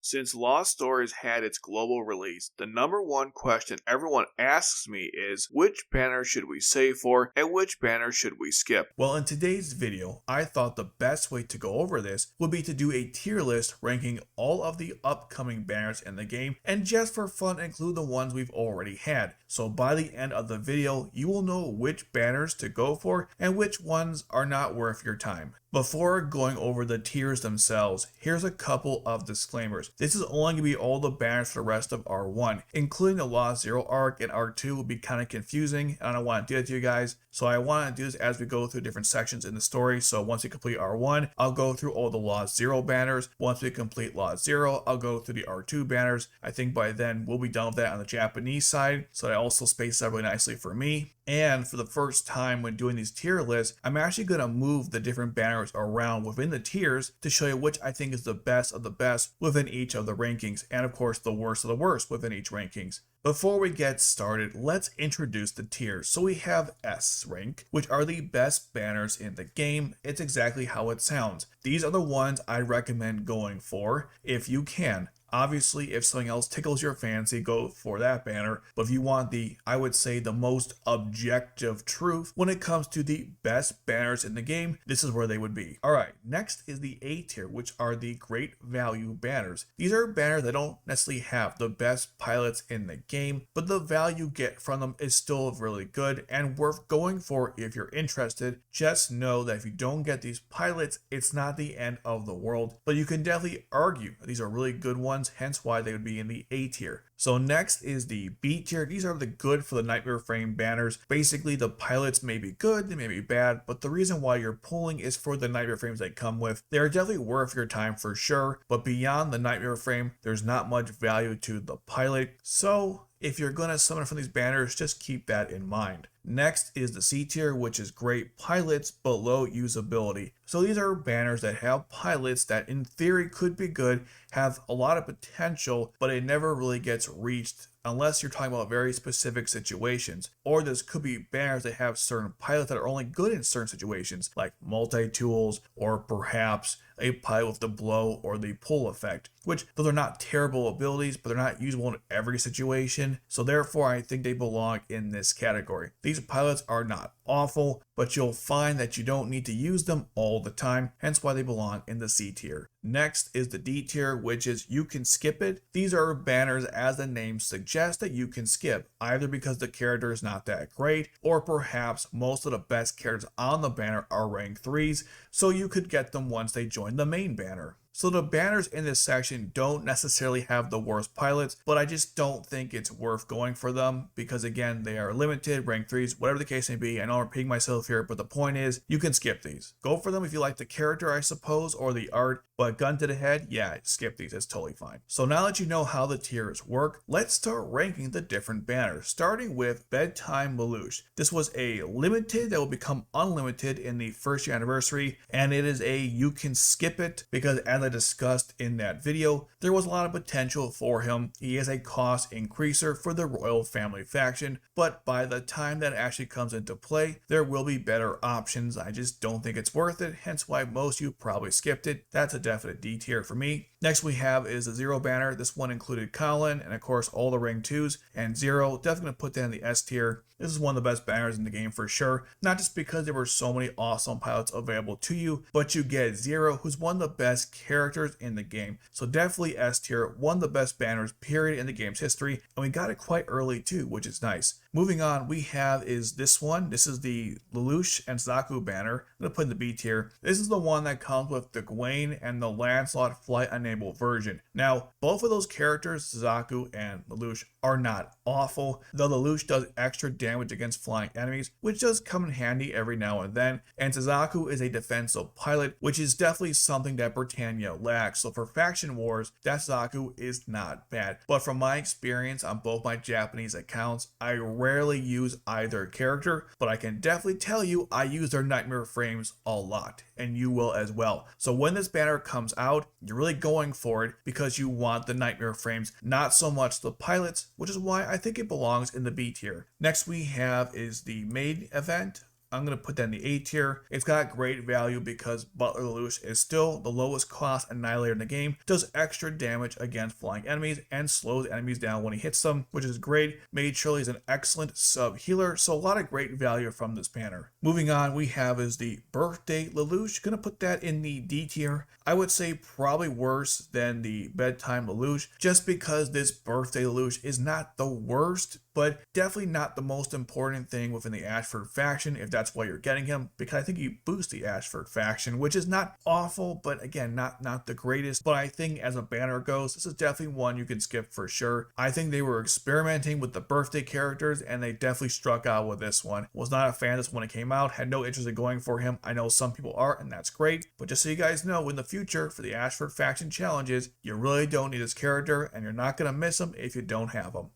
Since Lost Stories had its global release, the number one question everyone asks me is which banner should we save for and which banner should we skip? Well, in today's video, I thought the best way to go over this would be to do a tier list ranking all of the upcoming banners in the game, and just for fun include the ones we've already had. So by the end of the video, you will know which banners to go for and which ones are not worth your time. Before going over the tiers themselves, here's a couple of disclaimers. This is only going to be all the banners for the rest of R1, including the Lost Zero arc, and R2 will be kind of confusing, and I don't want to do that to you guys. So I want to do this as we go through different sections in the story. So once we complete R1, I'll go through all the Lost Zero banners. Once we complete Lost Zero, I'll go through the R2 banners. I think by then we'll be done with that on the Japanese side, so that also spaced out really nicely for me. And for the first time when doing these tier lists, I'm actually going to move the different banners around within the tiers to show you which I think is the best of the best within each of the rankings, and of course the worst of the worst within each rankings. Before we get started, let's introduce the tiers. So we have S rank, which are the best banners in the game. It's exactly how it sounds. These are the ones I recommend going for if you can. Obviously, if something else tickles your fancy, go for that banner. But if you want I would say, the most objective truth when it comes to the best banners in the game, this is where they would be. Alright, next is the A tier, which are the great value banners. These are banners that don't necessarily have the best pilots in the game, but the value you get from them is still really good and worth going for if you're interested. Just know that if you don't get these pilots, it's not the end of the world, but you can definitely argue that these are really good ones, hence why they would be in the A tier. So next is the B tier. These are the good for the Nightmare Frame banners. Basically, the pilots may be good, they may be bad, but the reason why you're pulling is for the Nightmare Frames they come with. They are definitely worth your time for sure, but beyond the Nightmare Frame, there's not much value to the pilot. So if you're going to summon from these banners, just keep that in mind. Next is the C tier, which is great pilots but low usability. So these are banners that have pilots that in theory could be good, have a lot of potential, but it never really gets reached unless you're talking about very specific situations. Or this could be banners that have certain pilots that are only good in certain situations, like multi-tools, or perhaps a pilot with the blow or the pull effect, which those are not terrible abilities, but they're not usable in every situation. So therefore, I think they belong in this category. These pilots are not awful, but you'll find that you don't need to use them all the time, hence why they belong in the C tier. Next is the D tier, which is you can skip it. These are banners, as the name suggests, that you can skip, either because the character is not that great, or perhaps most of the best characters on the banner are rank 3s, so you could get them once they join the main banner. So the banners in this section don't necessarily have the worst pilots, but I just don't think it's worth going for them because, again, they are limited, rank 3s, whatever the case may be. I know I'm repeating myself here, but the point is you can skip these. Go for them if you like the character, I suppose, or the art, but gun to the head, yeah, skip these, it's totally fine. So now that you know how the tiers work, let's start ranking the different banners, starting with Bedtime Lelouch. This was a limited that will become unlimited in the first year anniversary, and it is a you can skip it because, as I discussed in that video, there was a lot of potential for him. He is a cost increaser for the royal family faction, but by the time that actually comes into play, there will be better options. I just don't think it's worth it, hence why most of you probably skipped it. That's a definite D tier for me. Next we have is the Zero banner. This one included Kallen and of course all the rank 2s, and Zero, definitely going to put that in the S tier. This is one of the best banners in the game for sure, not just because there were so many awesome pilots available to you, but you get Zero, who's one of the best characters in the game. So definitely S tier, one of the best banners period in the game's history, and we got it quite early too, which is nice. Moving on, we have is this one. This is the Lelouch and Suzaku banner. I'm going to put in the B tier. This is the one that comes with the Gawain and the Lancelot flight enabled version. Now, both of those characters, Suzaku and Lelouch, are not awful, though Lelouch does extra damage against flying enemies, which does come in handy every now and then, and Suzaku is a defensive pilot, which is definitely something that Britannia lacks. So for faction wars, that Suzaku is not bad. But from my experience on both my Japanese accounts, I rarely use either character, but I can definitely tell you I use their nightmare frames a lot, and you will as well. So when this banner comes out, you're really going for it because you want the nightmare frames, not so much the pilots, which is why I think it belongs in the B tier. Next we have is the Maid event, I'm going to put that in the A tier. It's got great value because Butler Lelouch is still the lowest cost annihilator in the game, does extra damage against flying enemies, and slows enemies down when he hits them, which is great. Maid Shirley is an excellent sub healer, so a lot of great value from this banner. Moving on, we have is the Birthday Lelouch. Gonna put that in the D tier. I would say probably worse than the Bedtime Lelouch, just because this Birthday Lelouch is not the worst, but definitely not the most important thing within the Ashford faction, if that's why you're getting him, because I think you boost the Ashford faction, which is not awful, but again, not the greatest. But I think as a banner goes, this is definitely one you can skip for sure. I think they were experimenting with the birthday characters, and they definitely struck out with this one. Was not a fan of this when it came out, had no interest in going for him. I know some people are, and that's great, but just so you guys know, in the future, for the Ashford faction challenges, you really don't need this character, and you're not going to miss him if you don't have him.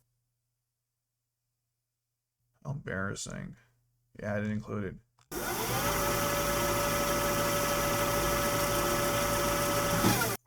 Embarrassing. Yeah, I didn't include it.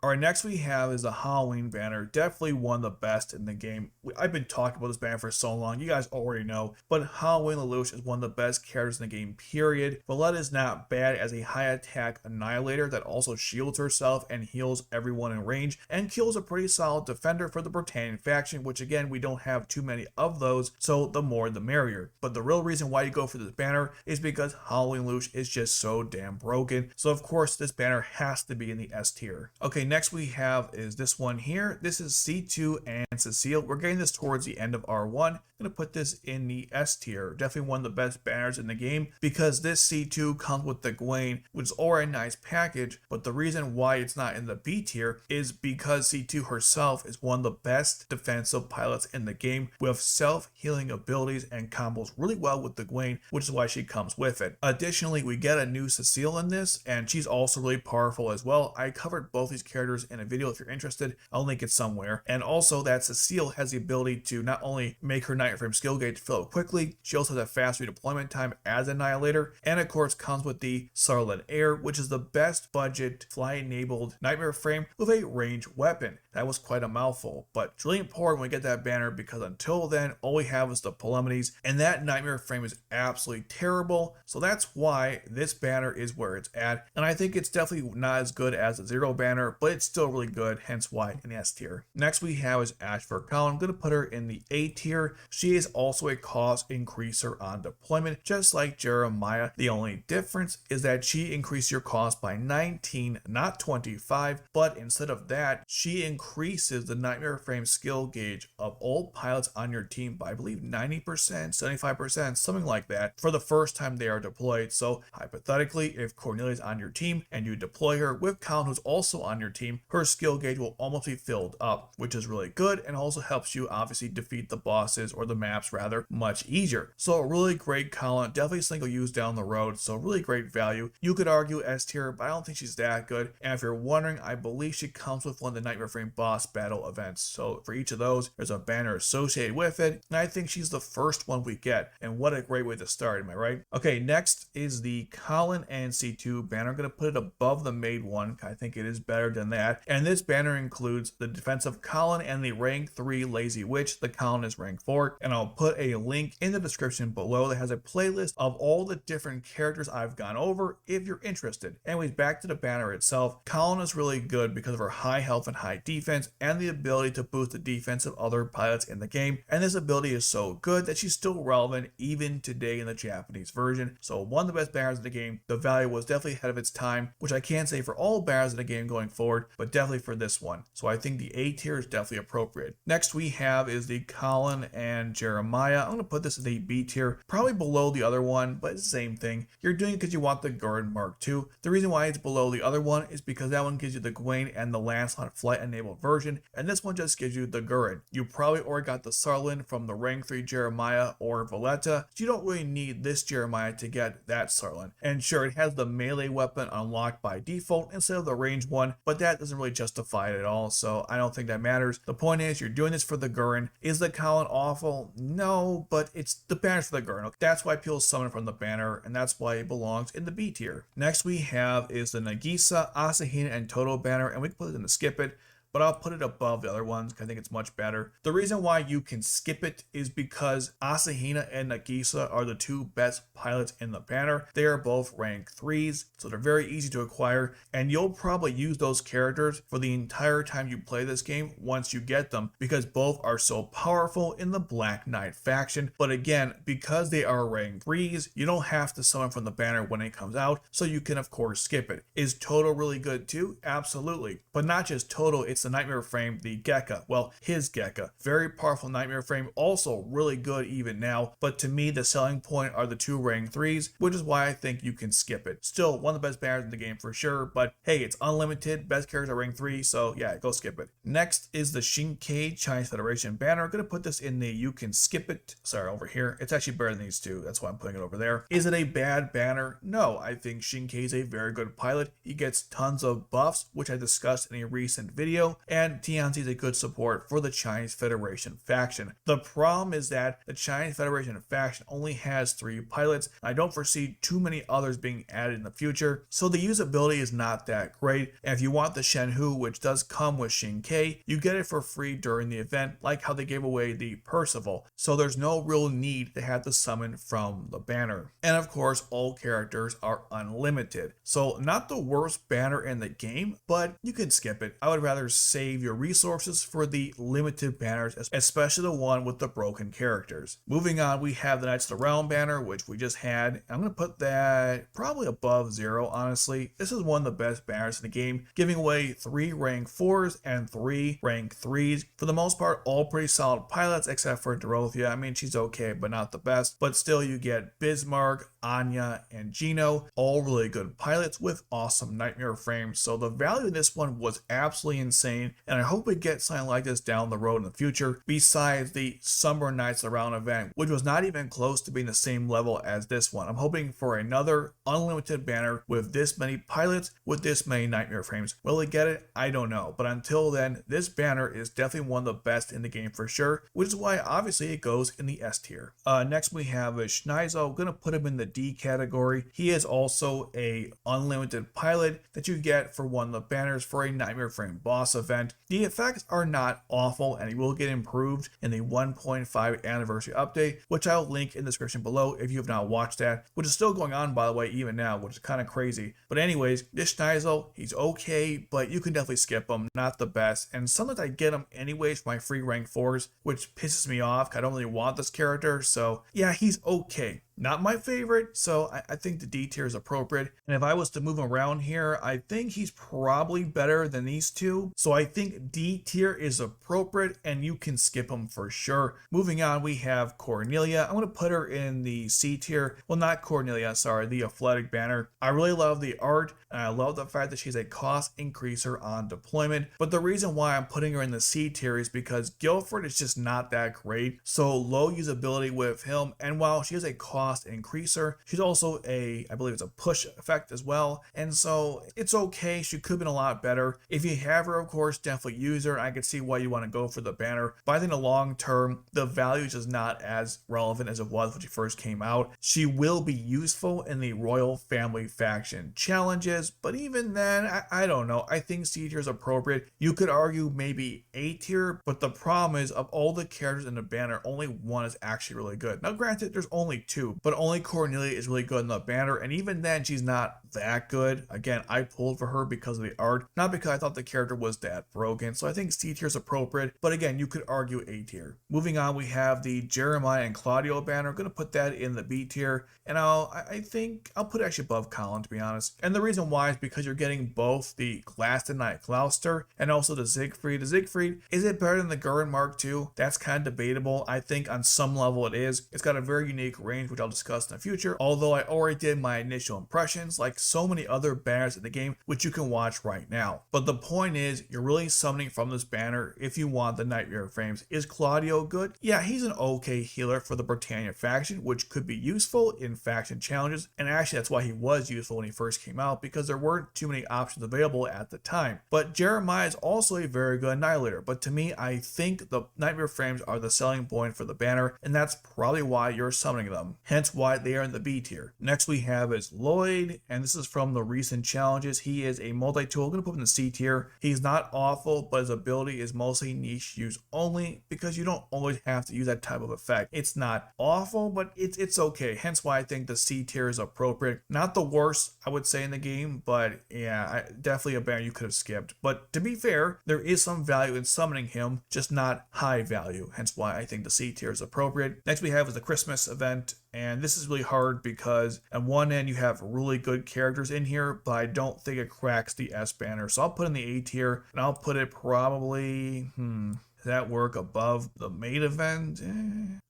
Alright, next we have is the Halloween banner. Definitely one of the best in the game. I've been talking about this banner for so long, you guys already know, but Halloween Lelouch is one of the best characters in the game, period. Valletta is not bad as a high attack annihilator that also shields herself and heals everyone in range, and kills a pretty solid defender for the Britannian faction, which again, we don't have too many of those, so the more the merrier. But the real reason why you go for this banner is because Halloween Lelouch is just so damn broken, so of course this banner has to be in the S tier. Okay, next we have is this one here. This is C2 and Cecile. We're getting this towards the end of R1. I'm going to put this in the S tier. Definitely one of the best banners in the game because this C2 comes with the Gawain, which is already a nice package, but the reason why it's not in the B tier is because C2 herself is one of the best defensive pilots in the game with self-healing abilities and combos really well with the Gawain, which is why she comes with it. Additionally, we get a new Cecile in this, and she's also really powerful as well. I covered both these characters in a video if you're interested. I'll link it somewhere. And also that Cecile has the ability to not only make her Nightmare Frame skill gauge fill up quickly, she also has a fast redeployment time as Annihilator, and of course comes with the Sutherland Air, which is the best budget fly-enabled Nightmare Frame with a ranged weapon. That was quite a mouthful, but it's really important when we get that banner because until then, all we have is the Polemides, and that Nightmare Frame is absolutely terrible, so that's why this banner is where it's at, and I think it's definitely not as good as the Zero banner, but it's still really good, hence why in S tier. Next we have is Ashford. I'm going to put her in the A tier. She is also a cost increaser on deployment, just like Jeremiah. The only difference is that she increases your cost by 19, not 25, but instead of that, she increases the Nightmare Frame skill gauge of all pilots on your team by, I believe, 90%, 75%, something like that, for the first time they are deployed. So hypothetically, if Cornelia's on your team and you deploy her with Kallen, who's also on your team, her skill gauge will almost be filled up, which is really good and also helps you obviously defeat the bosses, or the maps rather, much easier. So a really great Kallen, definitely single use down the road, so really great value. You could argue S tier, but I don't think she's that good. And if you're wondering, I believe she comes with one of the Nightmare Frame boss battle events. So for each of those, there's a banner associated with it, and I think she's the first one we get, and what a great way to start, am I right? Okay, next is the Kallen and C2 banner. I'm going to put it above the Maid one. I think it is better than that. And this banner includes the defensive Kallen and the rank 3 Lazy Witch. The Kallen is rank 4, and I'll put a link in the description below that has a playlist of all the different characters I've gone over if you're interested. Anyways, back to the banner itself. Kallen is really good because of her high health and high defense and the ability to boost the defense of other pilots in the game, and this ability is so good that she's still relevant even today in the Japanese version. So one of the best banners in the game. The value was definitely ahead of its time, which I can't say for all banners in the game going forward, but definitely for this one. So I think the A tier is definitely appropriate. Next we have is the Kallen and Jeremiah. I'm going to put this in the B tier, probably below the other one, but it's the same thing. You're doing it because you want the Guren Mark II. The reason why it's below the other one is because that one gives you the Gawain and the Lancelot flight enabled version, and this one just gives you the Guren. You probably already got the Sutherland from the rank 3 Jeremiah or Valletta, so you don't really need this Jeremiah to get that Sutherland. And sure, it has the melee weapon unlocked by default instead of the range one, but that doesn't really justify it at all, so I don't think that matters. The point is, you're doing this for the Guren. Is the Kallen awful? No, but it's the banner for the Guren. Okay? That's why people summon from the banner, and that's why it belongs in the B tier. Next we have is the Nagisa, Asahina, and Tohdoh banner, and we can put it in the skip it. but I'll put it above the other ones because I think it's much better. The reason why you can skip it is because Asahina and Nagisa are the two best pilots in the banner. They are both rank 3s, so they're very easy to acquire, and you'll probably use those characters for the entire time you play this game once you get them, because both are so powerful in the Black Knight faction. But again, because they are rank 3s, you don't have to summon from the banner when it comes out, so you can of course skip it. Is Tohdoh really good too? Absolutely. But not just Tohdoh, it's the Nightmare Frame, the Gekka. Well, his Gekka. Very powerful Nightmare Frame, also really good even now, but to me the selling point are the two rank 3s, which is why I think you can skip it. Still one of the best banners in the game for sure, but hey, it's unlimited, best characters are rank 3, so yeah, go skip it. Next is the Xingke Chinese Federation banner. I'm going to put this in the you can skip it, sorry, over here. It's actually better than these two, that's why I'm putting it over there. Is it a bad banner? No, I think Xingke is a very good pilot. He gets tons of buffs, which I discussed in a recent video, and Tianzi is a good support for the Chinese Federation faction. The problem is that the Chinese Federation faction only has 3 pilots. I don't foresee too many others being added in the future, so the usability is not that great. And if you want the Shen, which does come with Xingke, you get it for free during the event, like how they gave away the Percival, so there's no real need to have to summon from the banner. And of course, all characters are unlimited, so not the worst banner in the game, but you can skip it. I would rather save your resources for the limited banners, especially the one with the broken characters. Moving on, we have the Knights of the Realm banner, which we just had. I'm going to put that probably above 0, honestly. This is one of the best banners in the game, giving away 3 rank 4s and 3 rank 3s. For the most part, all pretty solid pilots except for Dorothea. I mean, she's okay, but not the best. But still, you get Bismarck, Anya, and Gino, all really good pilots with awesome Nightmare frames. So the value of this one was absolutely insane, and I hope we get something like this down the road in the future, besides the Summer Knights Around event, which was not even close to being the same level as this one. I'm hoping for another unlimited banner with this many pilots, with this many Nightmare frames. Will it get it? I don't know, but until then, this banner is definitely one of the best in the game for sure, which is why obviously it goes in the S tier. Next we have Schneizel. I'm going to put him in the D category. He is also a unlimited pilot that you get for one of the banners for a Nightmare Frame boss event. The effects are not awful, and he will get improved in the 1.5 anniversary update, which I'll link in the description below if you have not watched that, which is still going on by the way even now, which is kind of crazy. But anyways, this Schneizel, he's okay, but you can definitely skip him, not the best. And sometimes I get him anyways for my free rank 4s, which pisses me off. I don't really want this character, so yeah, he's okay. Not my favorite, so I think the D tier is appropriate. And if I was to move him around here, I think he's probably better than these two. So I think D tier is appropriate and you can skip him for sure. Moving on, we have Cornelia. I'm going to put her in the C tier. Well, not Cornelia, sorry, the Athletic banner. I really love the art, and I love the fact that she's a cost increaser on deployment. But the reason why I'm putting her in the C tier is because Guilford is just not that great. So low usability with him, and while she has a cost increaser, she's also I believe it's a push effect as well, and so it's okay. She could have been a lot better. If you have her, of course, definitely use her. I can see why you want to go for the banner, but I think in the long term, the value is just not as relevant as it was when she first came out. She will be useful in the Royal Family faction challenges, but even then, I don't know. I think C tier is appropriate. You could argue maybe A tier, but the problem is, of all the characters in the banner, only one is actually really good. Now granted, there's only 2, but only Cornelia is really good in the banner, and even then she's not that good. Again, I pulled for her because of the art, not because I thought the character was that broken. So I think C tier is appropriate, but again, you could argue A tier. Moving on, we have the Jeremiah and Claudio banner. I'm going to put that in the B tier, and I think I'll put it actually above Kallen, to be honest. And the reason why is because you're getting both the Glaston Knight Gloucester and also the Siegfried. The Siegfried, is it better than the Guren Mark II? That's kind of debatable. I think on some level it is. It's got a very unique range, which I'll discuss in the future, although I already did my initial impressions like so many other banners in the game, which you can watch right now. But the point is, you're really summoning from this banner if you want the Nightmare frames. Is Claudio good? Yeah, he's an okay healer for the Britannia faction, which could be useful in faction challenges, and actually that's why he was useful when he first came out, because there weren't too many options available at the time. But Jeremiah is also a very good Annihilator, but to me, I think the Nightmare frames are the selling point for the banner, and that's probably why you're summoning them. hence why they are in the B tier. Next we have is Lloyd, and this is from the recent challenges. He is a multi-tool. I'm going to put him in the C tier. He's not awful, but his ability is mostly niche use only because you don't always have to use that type of effect. It's not awful, but it's okay. Hence why I think the C tier is appropriate. Not the worst, I would say, in the game, but yeah, definitely a banner you could have skipped. But to be fair, there is some value in summoning him, just not high value. Hence why I think the C tier is appropriate. Next we have is the Christmas event. And this is really hard because on one end you have really good characters in here, but I don't think it cracks the S banner. So I'll put in the A tier, and I'll put it probably, does that work above the Maid event?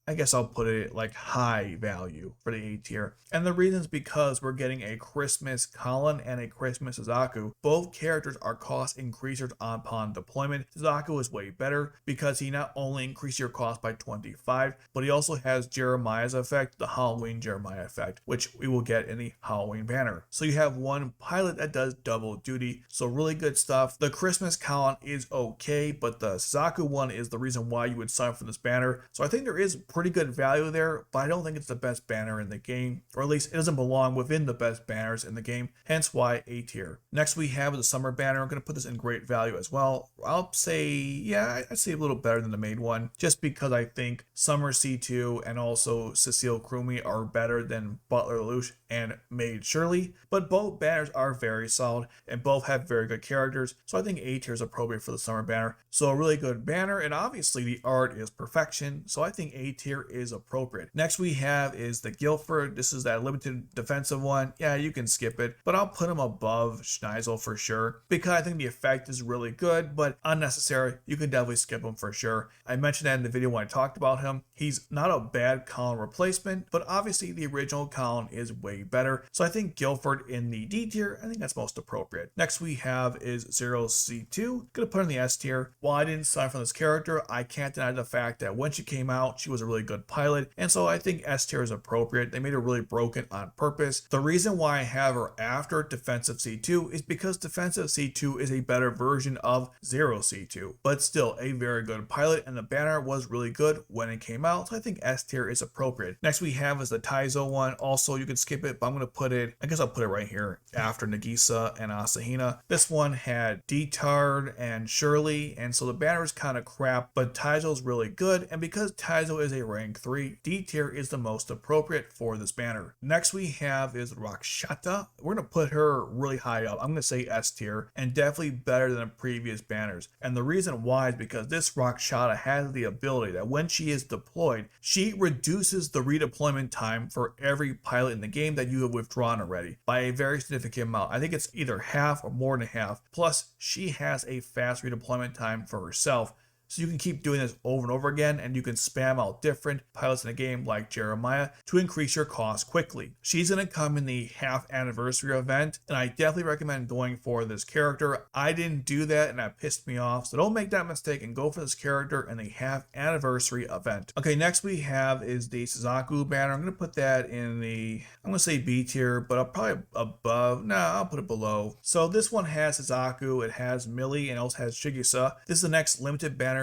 I guess I'll put it like high value for the A tier. And the reason is because we're getting a Christmas Kallen and a Christmas Suzaku. Both characters are cost increasers upon deployment. Suzaku is way better because he not only increases your cost by 25, but he also has Jeremiah's effect, the Halloween Jeremiah effect, which we will get in the Halloween banner. So you have one pilot that does double duty. So really good stuff. The Christmas Kallen is okay, but the Suzaku one is the reason why you would sign up for this banner. So I think there is pretty good value there, but I don't think it's the best banner in the game, or at least it doesn't belong within the best banners in the game, hence why A tier. Next we have the summer banner. I'm going to put this in great value as well. I'll say, yeah, I'd say a little better than the Maid one, just because I think Summer C2 and also Cecile Crumi are better than Butler Lelouch and Maid Shirley, but both banners are very solid and both have very good characters, so I think A tier is appropriate for the summer banner. So a really good banner, and obviously the art is perfection, so I think A tier is appropriate. Next we have is the Guilford. This is that limited defensive one. Yeah, you can skip it, but I'll put him above Schneizel for sure because I think the effect is really good, but unnecessary. You can definitely skip him for sure. I mentioned that in the video when I talked about him. He's not a bad Kallen replacement, but obviously the original Kallen is way better. So I think Guilford in the D tier, I think that's most appropriate. Next we have is 0C2. Gonna put in the S tier. While I didn't sign for this character, I can't deny the fact that when she came out, she was a really good pilot, and so I think S tier is appropriate. They made her really broken on purpose. The reason why I have her after defensive C2 is because defensive C2 is a better version of 0C2, but still a very good pilot, and the banner was really good when it came out, so I think S tier is appropriate. Next we have is the Taizo one. Also, you can skip it, but I'm going to put it, I guess I'll put it right here after Nagisa and Asahina. This one had Diethard and Shirley, and so the banner is kind of crap, but Taizo is really good, and because Taizo is a rank 3, D tier is the most appropriate for this banner. Next we have is Rakshata. We're going to put her really high up. I'm going to say S tier, and definitely better than the previous banners. And the reason why is because this Rakshata has the ability that when she is deployed, she reduces the redeployment time for every pilot in the game that you have withdrawn already by a very significant amount. I think it's either half or more than half. Plus, she has a fast redeployment time for herself. So you can keep doing this over and over again, and you can spam out different pilots in the game like Jeremiah to increase your cost quickly. She's going to come in the half anniversary event, and I definitely recommend going for this character. I didn't do that, and that pissed me off, so don't make that mistake and go for this character in the half anniversary event. Okay, next we have is the Suzaku banner. I'm going to put that in the, I'm going to say B tier, but I'll probably above, I'll put it below. So this one has Suzaku, it has Millie, and also has Shigisa. This is the next limited banner,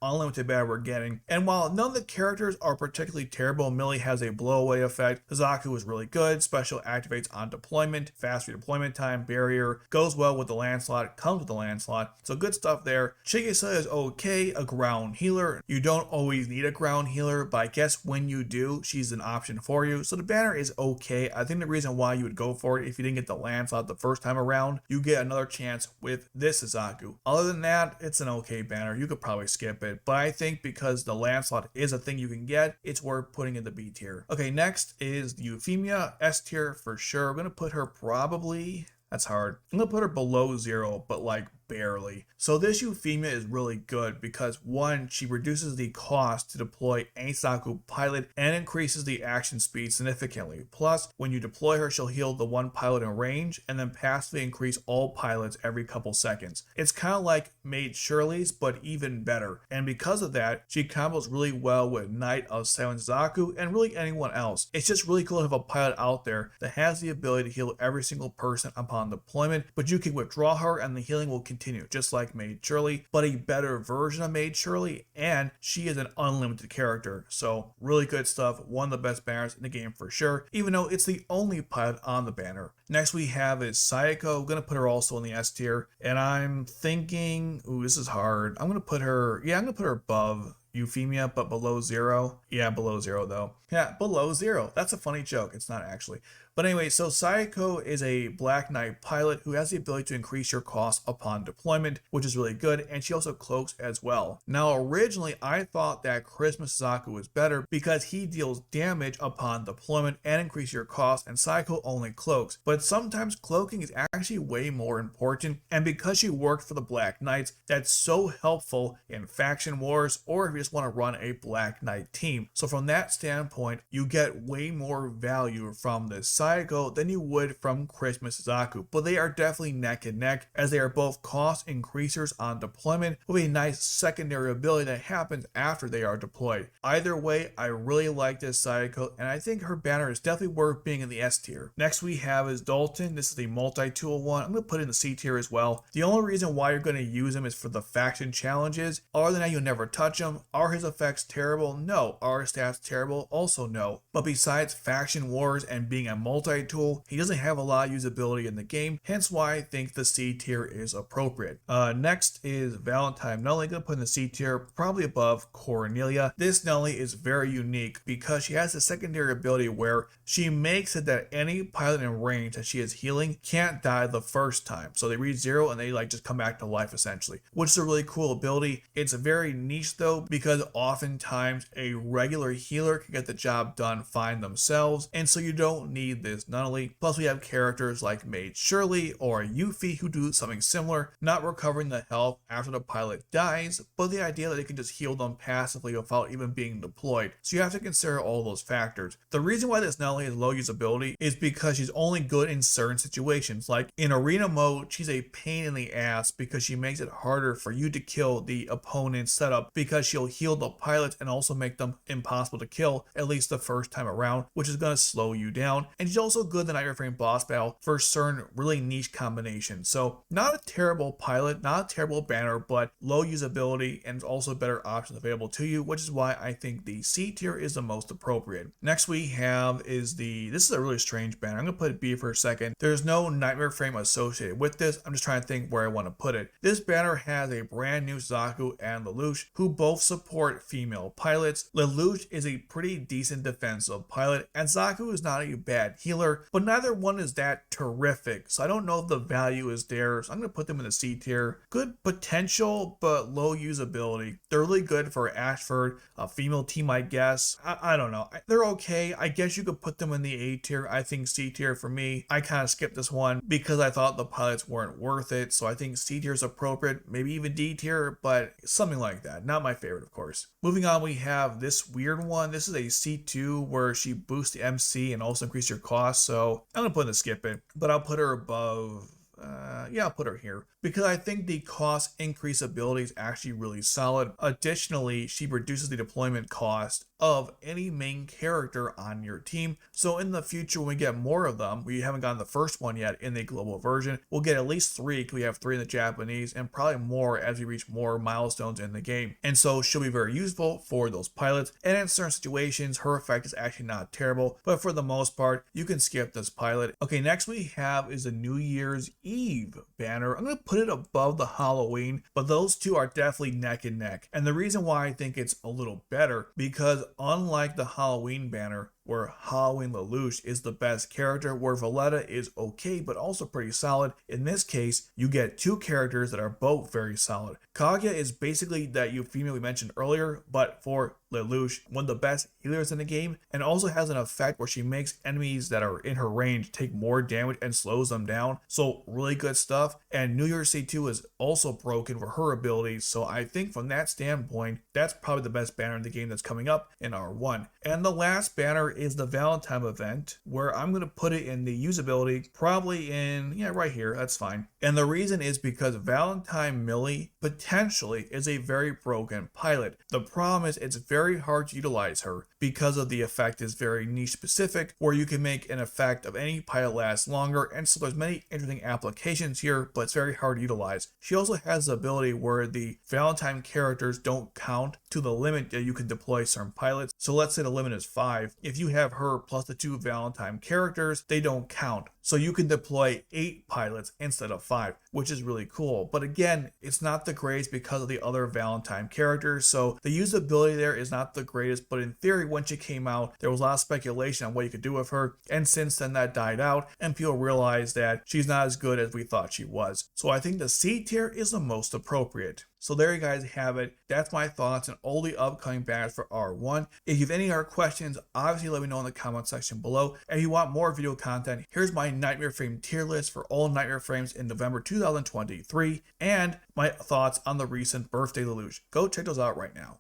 unlimited banner we're getting. And while none of the characters are particularly terrible, Millie has a blowaway effect. Suzaku is really good. Special activates on deployment, fast redeployment time, barrier, goes well with the Lancelot, comes with the Lancelot. So good stuff there. Chigisa is okay, a ground healer. You don't always need a ground healer, but I guess when you do, she's an option for you. So the banner is okay. I think the reason why you would go for it if you didn't get the Lancelot the first time around, you get another chance with this Suzaku. Other than that, it's an okay banner. You could probably skip it, but I think because the Lancelot is a thing you can get, it's worth putting in the B tier. Okay, next is Euphemia, S tier for sure. I'm going to put her probably, that's hard. I'm going to put her below 0, but like barely. So this Euphemia is really good because one, she reduces the cost to deploy any Suzaku pilot and increases the action speed significantly. Plus, when you deploy her, she'll heal the one pilot in range and then passively increase all pilots every couple seconds. It's kind of like Maid Shirley's, but even better. And because of that, she combos really well with Knight of 7 Suzaku and really anyone else. It's just really cool to have a pilot out there that has the ability to heal every single person upon deployment, but you can withdraw her and the healing will continue continue, just like Maid Shirley, but a better version of Maid Shirley, and she is an unlimited character. So really good stuff, one of the best banners in the game for sure, even though it's the only pilot on the banner. Next we have is Suzaku. I'm going to put her also in the S tier, and I'm thinking, ooh, this is hard. I'm going to put her above Euphemia, but below 0. Yeah, below 0 though. Yeah, below 0. That's a funny joke. It's not actually. But anyway, so Suzaku is a Black Knight pilot who has the ability to increase your cost upon deployment, which is really good, and she also cloaks as well. Now, originally, I thought that Christmas Suzaku was better because he deals damage upon deployment and increase your cost, and Suzaku only cloaks. But sometimes cloaking is actually way more important, and because she worked for the Black Knights, that's so helpful in faction wars or if you just want to run a Black Knight team. So from that standpoint, you get way more value from this Suzaku than you would from Christmas Suzaku, but they are definitely neck and neck as they are both cost increasers on deployment with a nice secondary ability that happens after they are deployed. Either way, I really like this Suzaku, and I think her banner is definitely worth being in the S tier. Next we have is Dalton. This is the multi-tool one. I'm going to put it in the C tier as well. The only reason why you're going to use him is for the faction challenges. Other than that, you'll never touch him. Are his effects terrible? No. Are his stats terrible? Also no. But besides faction wars and being a multi-tool, he doesn't have a lot of usability in the game, hence why I think the C tier is appropriate. Next is Valentine Nelly. Gonna put in the C tier, probably above Cornelia. This Nelly is very unique because she has a secondary ability where she makes it that any pilot in range that she is healing can't die the first time. So they reach 0 and they just come back to life essentially, which is a really cool ability. It's very niche though, because oftentimes a regular healer can get the job done fine themselves, and so you don't need this Nunnally. Plus we have characters like Maid Shirley or Yuffie who do something similar, not recovering the health after the pilot dies, but the idea that they can just heal them passively without even being deployed. So you have to consider all those factors. The reason why this Nunnally has low usability is because she's only good in certain situations. Like in arena mode, she's a pain in the ass because she makes it harder for you to kill the opponent's setup because she'll heal the pilots and also make them impossible to kill, at least the first time around, which is going to slow you down. And she's also good in the Nightmare Frame boss battle for certain really niche combinations. So not a terrible pilot, not a terrible banner, but low usability and also better options available to you, which is why I think the C tier is the most appropriate. Next we have is this is a really strange banner. I'm going to put it B for a second. There's no Nightmare Frame associated with this. I'm just trying to think where I want to put it. This banner has a brand new Suzaku and Lelouch who both support female pilots. Lelouch is a pretty decent defensive pilot and Suzaku is not a bad healer, but neither one is that terrific. So I don't know if the value is there. So I'm going to put them in the C tier. Good potential, but low usability. They're really good for Ashford, a female team, I guess. I don't know. They're okay. I guess you could put them in the A tier. I think C tier for me. I kind of skipped this one because I thought the pilots weren't worth it. So I think C tier is appropriate, maybe even D tier, but something like that. Not my favorite, of course. Moving on, we have this weird one. This is a C2 where she boosts the MC and also increase your cost. So I'm going to put in the skip it, but I'll put her above. I'll put her here because I think the cost increase ability is actually really solid. Additionally, she reduces the deployment cost of any main character on your team. So in the future, when we get more of them, we haven't gotten the first one yet in the global version, we'll get at least 3 because we have 3 in the Japanese and probably more as we reach more milestones in the game. And so she'll be very useful for those pilots. And in certain situations, her effect is actually not terrible, but for the most part, you can skip this pilot. Okay, next we have is the New Year's Eve banner. I'm going to put it above the Halloween, but those two are definitely neck and neck. And the reason why I think it's a little better, because unlike the Halloween banner, where Halloween Lelouch is the best character, where Valletta is okay but also pretty solid, in this case you get 2 characters that are both very solid. Kaguya is basically that Euphemia we mentioned earlier, but for Lelouch, one of the best healers in the game, and also has an effect where she makes enemies that are in her range take more damage and slows them down. So really good stuff. And New Year's C2 is also broken for her abilities, so I think from that standpoint, that's probably the best banner in the game that's coming up in R1. And the last banner is the Valentine event, where I'm going to put it in the usability, probably in, yeah, right here, that's fine. And the reason is because Valentine Millie potentially is a very broken pilot. The problem is it's very hard to utilize her because of the effect is very niche specific, where you can make an effect of any pilot last longer, and so there's many interesting applications here, but it's very hard to utilize. She also has the ability where the Valentine characters don't count to the limit that you can deploy certain pilots. So let's say the limit is 5. If you have her plus the 2 Valentine characters, they don't count. So you can deploy 8 pilots instead of 5, which is really cool. But again, it's not the greatest because of the other Valentine characters. So the usability there is not the greatest, but in theory, when she came out, there was a lot of speculation on what you could do with her. And since then that died out and people realized that she's not as good as we thought she was. So I think the C tier is the most appropriate. So there you guys have it. That's my thoughts on all the upcoming banners for R1. If you have any other questions, obviously let me know in the comment section below. And if you want more video content, here's my Nightmare Frame tier list for all Nightmare Frames in November 2023 and my thoughts on the recent birthday Lelouch. Go check those out right now.